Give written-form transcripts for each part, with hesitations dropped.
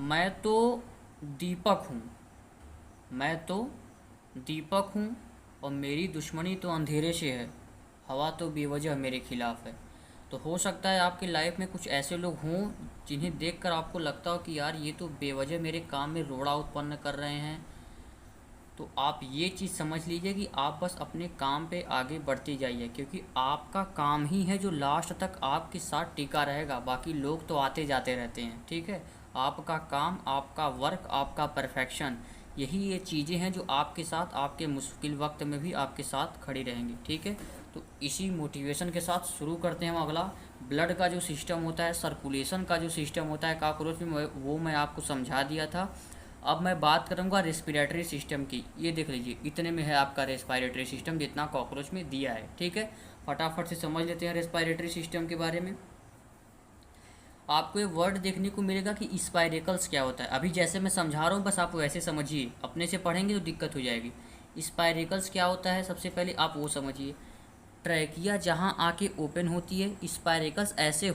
मैं तो दीपक हूँ। मैं तो दीपक हूँ और मेरी दुश्मनी तो अंधेरे से है। हवा तो बेवजह मेरे खिलाफ है। तो हो सकता है आपकी लाइफ में कुछ ऐसे लोग हों जिन्हें देखकर आपको लगता हो कि यार ये तो बेवजह मेरे काम में रोड़ा उत्पन्न कर रहे हैं। तो आप ये चीज़ समझ लीजिए कि आप बस अपने काम पे आगे बढ़ते जाइए, क्योंकि आपका काम ही है जो लास्ट तक आपके साथ टिका रहेगा। बाकी लोग तो आते जाते रहते हैं, ठीक है। आपका काम, आपका वर्क, आपका परफेक्शन, यही ये चीज़ें हैं जो आपके साथ आपके मुश्किल वक्त में भी आपके साथ खड़ी रहेंगी, ठीक है। तो इसी मोटिवेशन के साथ शुरू करते हैं हम अगला। ब्लड का जो सिस्टम होता है, सर्कुलेशन का जो सिस्टम होता है कॉकरोच में, वो मैं आपको समझा दिया था। अब मैं बात करूंगा रेस्पिरेटरी सिस्टम की। ये देख लीजिए, इतने में है आपका रेस्पिरेटरी सिस्टम जितना कॉकरोच में दिया है, ठीक है। फटाफट से समझ लेते हैं रेस्पिरेटरी सिस्टम के बारे में। आपको ये वर्ड देखने को मिलेगा कि स्पाइरेकल्स क्या होता है। अभी जैसे मैं समझा रहा हूँ बस आप वैसे समझिए, अपने से पढ़ेंगे तो दिक्कत हो जाएगी। स्पाइरेकल्स क्या होता है सबसे पहले आप वो समझिए। ट्रैकिया जहाँ आके ओपन होती है, स्पाइरेकल्स ऐसे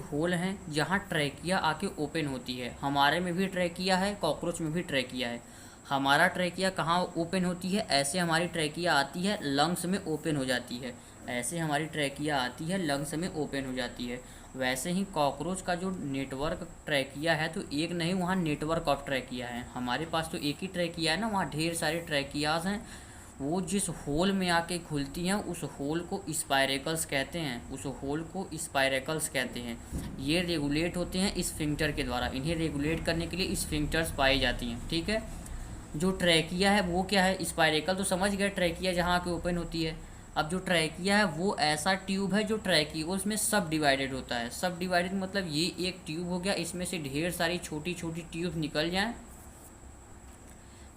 होल हैं जहाँ ट्रैकिया आके ओपन होती है। हमारे में भी ट्रैकिया है, कॉकरोच में भी ट्रैकिया है। हमारा ट्रैकिया कहाँ ओपन होती है, ऐसे हमारी ट्रैकिया आती है लंग्स में ओपन हो जाती है। ऐसे हमारी ट्रैकिया आती है लंग्स में ओपन हो जाती है। वैसे ही कॉकरोच का जो नेटवर्क ट्रैकिया है, तो एक नहीं, वहाँ नेटवर्क ऑफ ट्रैकिया है। हमारे पास तो एक ही ट्रैकिया है ना, वहाँ ढेर सारे ट्रैकियाज हैं। वो जिस होल में आके खुलती हैं उस होल को स्पाइरेकल्स कहते हैं। उस होल को स्पाइरेकल्स कहते हैं। ये रेगुलेट होते हैं स्फिंक्टर के द्वारा। इन्हें रेगुलेट करने के लिए स्फिंक्टर्स पाई जाती हैं, ठीक है। जो ट्रैकिया है वो क्या है, स्पाइरेकल तो समझ गए, ट्रैकिया जहाँ आके ओपन होती है। अब जो ट्रैकिया है वो ऐसा ट्यूब है जो ट्रैकियोल्स में सब डिवाइडेड होता है। सब डिवाइडेड मतलब ये एक ट्यूब हो गया, इसमें से ढेर सारी छोटी छोटी ट्यूब निकल जाएँ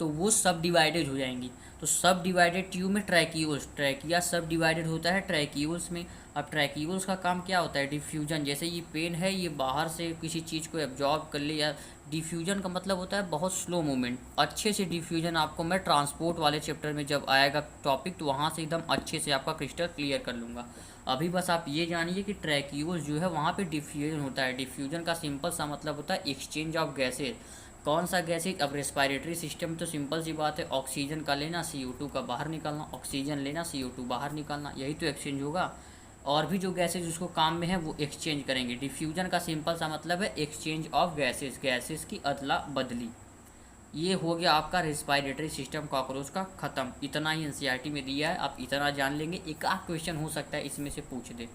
तो वो सब डिवाइडेड हो जाएंगी। तो सब डिवाइडेड ट्यूब में ट्रैकियोल्स, ट्रैकिया सब डिवाइडेड होता है ट्रैकियोल्स में। अब ट्रैकियोल्स का काम क्या होता है, डिफ्यूजन। जैसे ये पेन है, ये बाहर से किसी चीज़ को एब्जॉर्ब कर ले, या डिफ्यूजन का मतलब होता है बहुत स्लो मूवमेंट। अच्छे से डिफ्यूजन आपको मैं ट्रांसपोर्ट वाले चैप्टर में जब आएगा टॉपिक तो वहाँ से एकदम अच्छे से आपका क्रिस्टल क्लियर कर लूँगा। अभी बस आप ये जानिए कि ट्रैकियोल्स जो है वहाँ पे डिफ्यूजन होता है। डिफ्यूजन का सिंपल सा मतलब होता है एक्सचेंज ऑफ गैसेज। कौन सा गैस है, अब रेस्पिरेटरी सिस्टम तो सिंपल सी बात है, ऑक्सीजन का लेना, CO2 का बाहर निकालना, ऑक्सीजन लेना, CO2 बाहर निकालना, यही तो एक्सचेंज होगा। और भी जो गैसेज उसको काम में है वो एक्सचेंज करेंगे। डिफ्यूजन का सिंपल सा मतलब है एक्सचेंज ऑफ गैसेज, गैसेज की अदला बदली। ये हो गया आपका रेस्पिरेटरी सिस्टम कॉकरोच का ख़त्म। इतना ही एनसीईआरटी में दिया है, आप इतना जान लेंगे, एक आध क्वेश्चन हो सकता है इसमें से पूछ दे,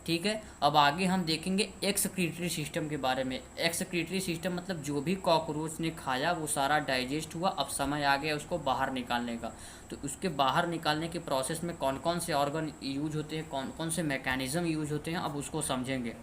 ठीक है। अब आगे हम देखेंगे एक्सक्रीटरी सिस्टम के बारे में। एक्सक्रीटरी सिस्टम मतलब जो भी कॉकरोच ने खाया वो सारा डाइजेस्ट हुआ, अब समय आ गया उसको बाहर निकालने का। तो उसके बाहर निकालने के प्रोसेस में कौन कौन से ऑर्गन यूज होते हैं, कौन कौन से मैकेनिज़्म यूज होते हैं, अब उसको समझेंगे।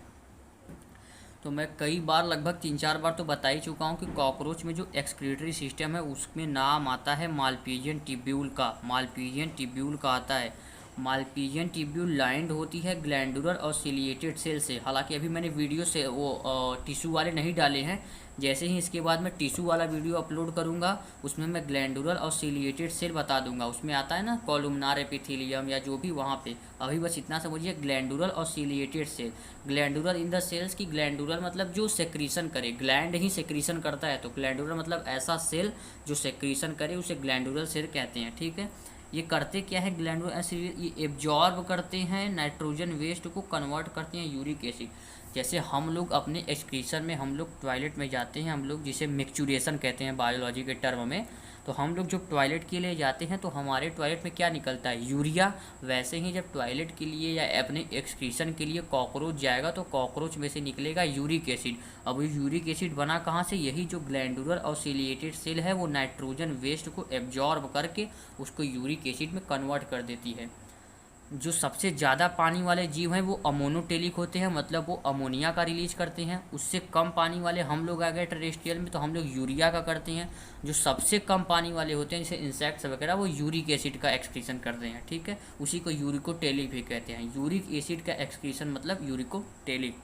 तो मैं कई बार, लगभग 3-4 बार तो बता ही चुका हूँ कि कॉकरोच में जो एक्सक्रीटरी सिस्टम है उसमें नाम आता है मालपीजियन टिब्यूल का। मालपीजियन टिब्यूल का आता है। मालपीजियन टिब्यूल लाइंड होती है ग्लैंडुलर और सिलिएटेड सेल से। हालांकि अभी मैंने वीडियो से वो टिश्यू वाले नहीं डाले हैं। जैसे ही इसके बाद मैं टिश्यू वाला वीडियो अपलोड करूंगा उसमें मैं ग्लैंडुलर और सिलिएटेड सेल बता दूंगा। उसमें आता है ना कॉलुमनार एपिथेलियम या जो भी वहाँ पे। अभी बस इतना समझिए, ग्लैंडुलर और ciliated cell. Glandular in the cells की, ग्लैंडुलर मतलब जो सेक्रीशन करे, ग्लैंड ही सेक्रीशन करता है, तो ग्लैंडुलर मतलब ऐसा सेल जो सेक्रीशन करे उसे ग्लैंडुलर सेल कहते हैं, ठीक है। ये करते क्या है ग्लैंडुलर, ये एब्जॉर्ब करते हैं नाइट्रोजन वेस्ट को, कन्वर्ट करते हैं यूरिक एसिड। जैसे हम लोग अपने एक्सक्रीशन में, हम लोग टॉयलेट में जाते हैं, हम लोग जिसे मिक्चुरेशन कहते हैं बायोलॉजी के टर्म में, तो हम लोग जब टॉयलेट के लिए जाते हैं तो हमारे टॉयलेट में क्या निकलता है, यूरिया। वैसे ही जब टॉयलेट के लिए या अपने एक्सक्रीशन के लिए कॉकरोच जाएगा तो कॉकरोच में से निकलेगा यूरिक एसिड। अब ये यूरिक एसिड बना कहाँ से, यही जो ग्लैंडुलर और सिलिएटेड सेल है वो नाइट्रोजन वेस्ट को एब्जॉर्ब करके उसको यूरिक एसिड में कन्वर्ट कर देती है। जो सबसे ज़्यादा पानी वाले जीव हैं वो अमोनोटेलिक होते हैं, मतलब वो अमोनिया का रिलीज करते हैं। उससे कम पानी वाले हम लोग आ गए टेरेस्ट्रियल में, तो हम लोग यूरिया का करते हैं। जो सबसे कम पानी वाले होते हैं जैसे इंसेक्ट्स वगैरह, वो यूरिक एसिड का एक्सक्रीशन करते हैं, ठीक है। उसी को यूरिकोटेलिक भी कहते हैं। यूरिक एसिड का एक्सक्रीशन मतलब यूरिकोटेलिक।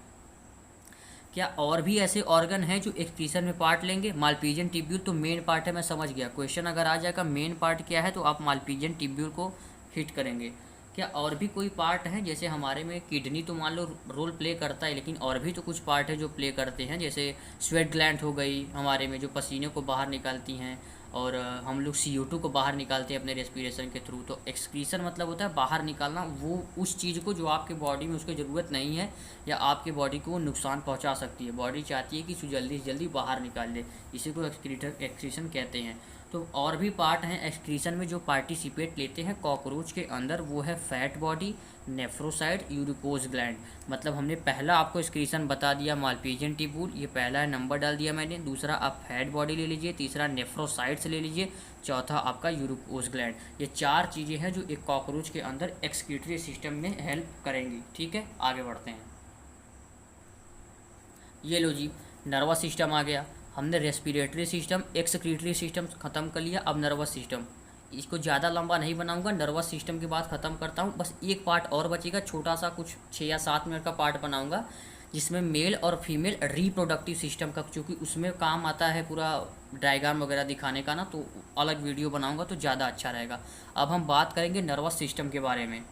क्या और भी ऐसे ऑर्गन हैं जो एक्सक्रीशन में पार्ट लेंगे? मालपीजियन टिब्यूल तो मेन पार्ट है, मैं समझ गया। क्वेश्चन अगर आ जाएगा मेन पार्ट क्या है तो आप मालपीजियन टिब्यूल को हिट करेंगे। क्या और भी कोई पार्ट है? जैसे हमारे में किडनी तो मान लो रोल प्ले करता है, लेकिन और भी तो कुछ पार्ट है जो प्ले करते हैं, जैसे स्वेट ग्लैंड हो गई हमारे में जो पसीने को बाहर निकालती हैं, और हम लोग CO2 को बाहर निकालते हैं अपने रेस्पिरेशन के थ्रू। तो एक्सक्रीशन मतलब होता है बाहर निकालना वो उस चीज़ को जो आपके बॉडी में उसकी ज़रूरत नहीं है या आपके बॉडी को वो नुकसान पहुंचा सकती है, बॉडी चाहती है कि इसे जल्दी से जल्दी बाहर निकाल दे, इसी को एक्सक्रीशन कहते हैं। तो और भी पार्ट हैं एक्सक्रीशन में जो पार्टिसिपेट लेते हैं कॉकरोच के अंदर, वो है फैट बॉडी, नेफ्रोसाइड, यूरिकोज ग्लैंड। मतलब हमने पहला आपको एक्सक्रीशन बता दिया मालपीजियन ट्यूब्यूल, ये पहला है, नंबर डाल दिया मैंने। दूसरा आप फैट बॉडी ले लीजिए, तीसरा नेफ्रोसाइड्स ले लीजिए, चौथा आपका यूरिकोज ग्लैंड। ये चार चीज़ें हैं जो एक कॉकरोच के अंदर एक्सक्रीटरी सिस्टम में हेल्प करेंगी। ठीक है, आगे बढ़ते हैं। ये लो जी, नर्वस सिस्टम आ गया। हमने रेस्पिरेटरी सिस्टम, एक्सक्रीटरी सिस्टम ख़त्म कर लिया, अब नर्वस सिस्टम। इसको ज़्यादा लंबा नहीं बनाऊंगा, नर्वस सिस्टम के बाद ख़त्म करता हूँ। बस एक पार्ट और बचेगा छोटा सा, कुछ 6 या 7 मिनट का पार्ट बनाऊंगा, जिसमें मेल और फीमेल रिप्रोडक्टिव सिस्टम का, क्योंकि उसमें काम आता है पूरा डायग्राम वगैरह दिखाने का ना, तो अलग वीडियो बनाऊँगा तो ज़्यादा अच्छा रहेगा। अब हम बात करेंगे नर्वस सिस्टम के बारे में।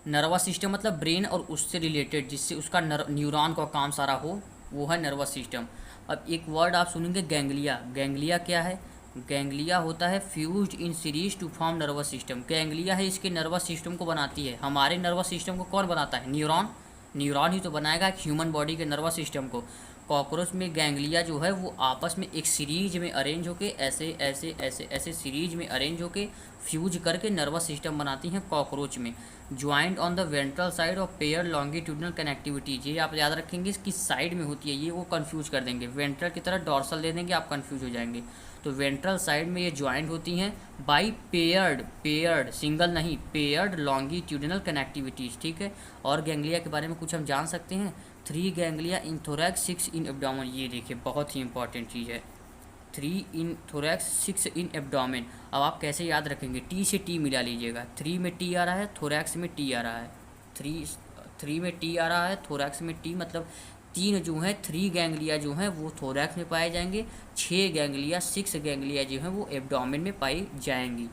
नर्वस सिस्टम मतलब ब्रेन और उससे रिलेटेड, जिससे उसका न्यूरॉन का काम सारा हो, वो है नर्वस सिस्टम। अब एक वर्ड आप सुनेंगे गैंग्लिया। गैंग्लिया क्या है? गैंग्लिया होता है fused in series to form nervous system. Ganglia है इसके नर्वस सिस्टम को बनाती है। हमारे नर्वस सिस्टम को कौन बनाता है? न्यूरॉन। न्यूरॉन ही तो बनाएगा एक ह्यूमन बॉडी के नर्वस सिस्टम को। कॉकरोच में गैंग्लिया जो है वो आपस में एक सीरीज में अरेंज होके ऐसे ऐसे ऐसे ऐसे सीरीज में अरेंज होके फ्यूज करके नर्वस सिस्टम बनाती हैं कॉकरोच में। Joint on the ventral side और पेयर लॉन्गिट्यूडनल कनेक्टिविटी, ये आप याद रखेंगे किस साइड में होती है, ये वो कंफ्यूज कर देंगे। वेंट्रल की तरह डॉर्सल दे देंगे, आप कंफ्यूज हो जाएंगे। तो वेंट्रल साइड में ये ज्वाइंट होती हैं बाई पेयर्ड सिंगल नहीं, पेयर्ड लॉन्गिट्यूडनल कनेक्टिविटीज़। ठीक है, और गैंग्लिया के बारे में कुछ हम जान सकते हैं। 3 गैंग्लिया इन थोरैक्स, 6 इन एब्डोमेन। ये देखिए बहुत ही इंपॉर्टेंट चीज़ है, 3 इन थोरैक्स, 6 इन एब्डोमेन। अब आप कैसे याद रखेंगे? टी से टी मिला लीजिएगा। 3 में टी आ रहा है, थोरैक्स में टी आ रहा है। 3 में टी आ रहा है, थोरैक्स में टी, मतलब 3 जो हैं 3 गैंग्लिया जो हैं वो थोरैक्स में पाए जाएंगे, 6 गैंग्लिया 6 गैंग्लिया जो हैं वो एब्डोमेन में पाई जाएंगी।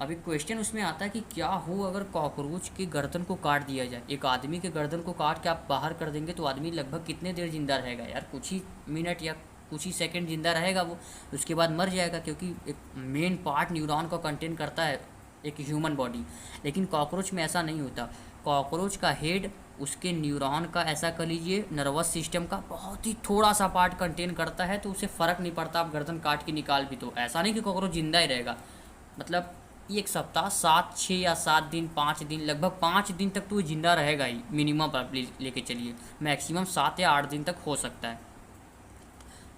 अभी क्वेश्चन उसमें आता है कि क्या हो अगर कॉकरोच की गर्दन को काट दिया जाए। एक आदमी के गर्दन को काट के आप बाहर कर देंगे तो आदमी लगभग कितने देर जिंदा रहेगा यार? कुछ ही मिनट या कुछ ही सेकंड जिंदा रहेगा वो, उसके बाद मर जाएगा, क्योंकि एक मेन पार्ट न्यूरॉन का कंटेन करता है एक ह्यूमन बॉडी। लेकिन कॉकरोच में ऐसा नहीं होता। कॉकरोच का हेड उसके न्यूरॉन का, ऐसा कर लीजिए नर्वस सिस्टम का बहुत ही थोड़ा सा पार्ट कंटेन करता है, तो उसे फ़र्क नहीं पड़ता आप गर्दन काट के निकाल भी। तो ऐसा नहीं कि कॉकरोच जिंदा ही रहेगा, मतलब एक सप्ताह 6 या 7 दिन 5 दिन, लगभग 5 दिन तक तो जिंदा रहेगा ही मिनिमम, आप लेके चलिए। मैक्सिमम 7 या 8 दिन तक हो सकता है।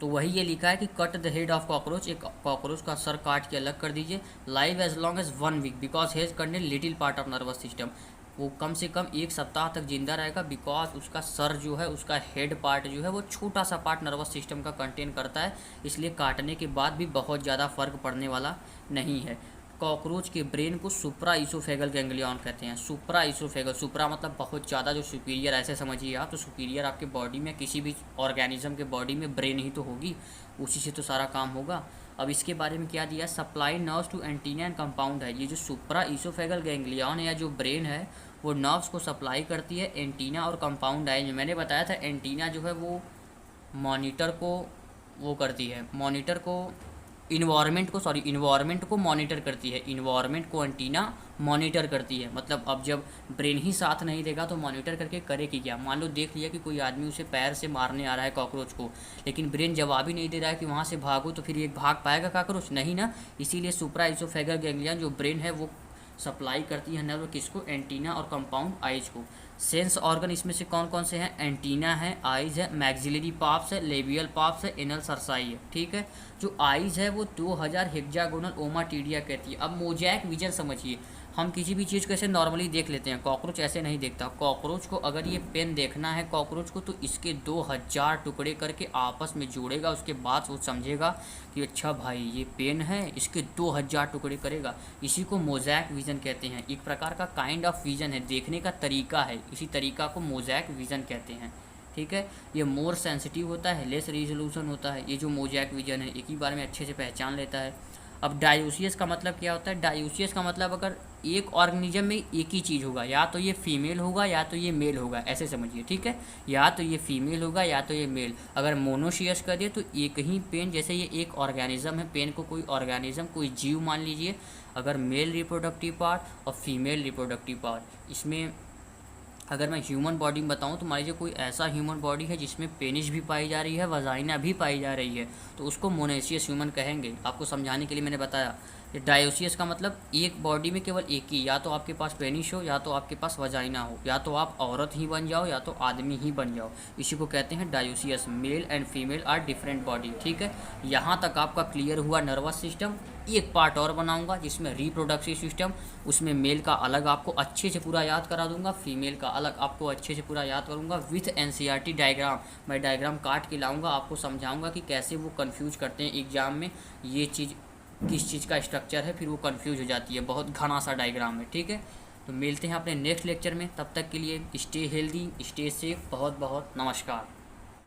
तो वही ये लिखा है कि cut the head of cockroach, एक कॉकरोच का सर काट के अलग कर दीजिए। Live as long as 1 week because he's contain little part of nervous system. वो कम से कम 1 सप्ताह तक जिंदा रहेगा, बिकॉज उसका सर जो है, उसका हेड पार्ट जो है वो छोटा सा पार्ट नर्वस सिस्टम का कंटेन करता है, इसलिए काटने के बाद भी बहुत ज़्यादा फर्क पड़ने वाला नहीं है। कॉकरोच के ब्रेन को सुप्रा इसोफेगल गैंग्लियन कहते हैं। सुप्रा इसोफेगल, सुप्रा मतलब बहुत ज़्यादा, जो सुपीरियर, ऐसे समझिए आप। तो सुपीरियर आपके बॉडी में, किसी भी ऑर्गेनिज्म के बॉडी में ब्रेन ही तो होगी, उसी से तो सारा काम होगा। अब इसके बारे में क्या दिया? Supply nerves to antenna and compound है। ये जो सुप्रा इसोफेगल गैंग्लियन है या जो ब्रेन है वो नर्व्स को सप्लाई करती है, एंटीना और कंपाउंड है। मैंने बताया था एंटीना जो है वो मॉनिटर को वो करती है, मॉनिटर को इन्वायरमेंट को मॉनिटर करती है, इन्वायरमेंट को एंटीना मॉनिटर करती है। मतलब अब जब ब्रेन ही साथ नहीं देगा तो मॉनिटर करके करेगी क्या? मान लो देख लिया कि कोई आदमी उसे पैर से मारने आ रहा है कॉकरोच को, लेकिन ब्रेन जवाब ही नहीं दे रहा है कि वहाँ से भागो, तो फिर ये भाग पाएगा कॉकरोच? नहीं ना। इसीलिए सुप्रा इसोफेगल गैंग्लियन जो ब्रेन है वो सप्लाई करती है नर्व किसको? एंटीना और कंपाउंड आइज को। सेंस ऑर्गन इसमें से कौन कौन से हैं? एंटीना है, आइज है, मैक्सिलरी पार्ट्स है, लेबियल पार्ट्स है, एनल सरसाई है। ठीक है, जो आइज है वो 2000 हेक्सागोनल ओमाटीडिया कहती है। अब मोजैक विजन समझिए, हम किसी भी चीज़ को ऐसे नॉर्मली देख लेते हैं, कॉकरोच ऐसे नहीं देखता। कॉकरोच को अगर ये पेन देखना है कॉकरोच को, तो इसके 2000 टुकड़े करके आपस में जोड़ेगा, उसके बाद वो समझेगा कि अच्छा भाई ये पेन है, इसके 2000 टुकड़े करेगा। इसी को मोजैक विजन कहते हैं। एक प्रकार का काइंड ऑफ विजन है, देखने का तरीका है, इसी तरीका को मोजैक विजन कहते हैं। ठीक है, ये मोर सेंसिटिव होता है, लेस रिजोल्यूशन होता है। ये जो मोजैक विजन है एक ही बार में अच्छे से पहचान लेता है। अब डायोसियस का मतलब क्या होता है? डायोसियस का मतलब अगर एक ऑर्गेनिज्म में एक ही चीज़ होगा, या तो ये फीमेल होगा या तो ये मेल होगा, ऐसे समझिए, ठीक है। या तो ये फीमेल होगा या तो ये मेल। अगर मोनोशियस कर दिए तो एक ही पेन, जैसे ये एक ऑर्गेनिज्म है, पेन को कोई ऑर्गेनिज्म, कोई जीव मान लीजिए, अगर मेल रिप्रोडक्टिव पार्ट और फीमेल रिप्रोडक्टिव पार्ट, इसमें अगर मैं ह्यूमन बॉडी में बताऊं तो मान लीजिए कोई ऐसा ह्यूमन बॉडी है जिसमें पेनिस भी पाई जा रही है, वजाइना भी पाई जा रही है, तो उसको मोनेशियस ह्यूमन कहेंगे। आपको समझाने के लिए मैंने बताया। ये डायोसियस का मतलब एक बॉडी में केवल एक ही, या तो आपके पास पेनिस हो या तो आपके पास वजाइना हो, या तो आप औरत ही बन जाओ या तो आदमी ही बन जाओ, इसी को कहते हैं dioecious. Male and female are different body, ठीक है। यहाँ तक आपका क्लियर हुआ नर्वस सिस्टम। एक पार्ट और बनाऊंगा जिसमें रिप्रोडक्टिव सिस्टम, उसमें मेल का अलग आपको अच्छे से पूरा याद करा दूंगा, फीमेल का अलग आपको अच्छे से पूरा याद करूंगा विथ एनसीईआरटी डायग्राम। मैं डायग्राम काट के लाऊंगा, आपको समझाऊंगा कि कैसे वो कंफ्यूज करते हैं एग्जाम में, ये चीज़ किस चीज़ का स्ट्रक्चर है, फिर वो कंफ्यूज हो जाती है, बहुत घना सा डायग्राम है, ठीक है। तो मिलते हैं अपने नेक्स्ट लेक्चर में, तब तक के लिए स्टे हेल्दी, स्टे सेफ, बहुत बहुत नमस्कार।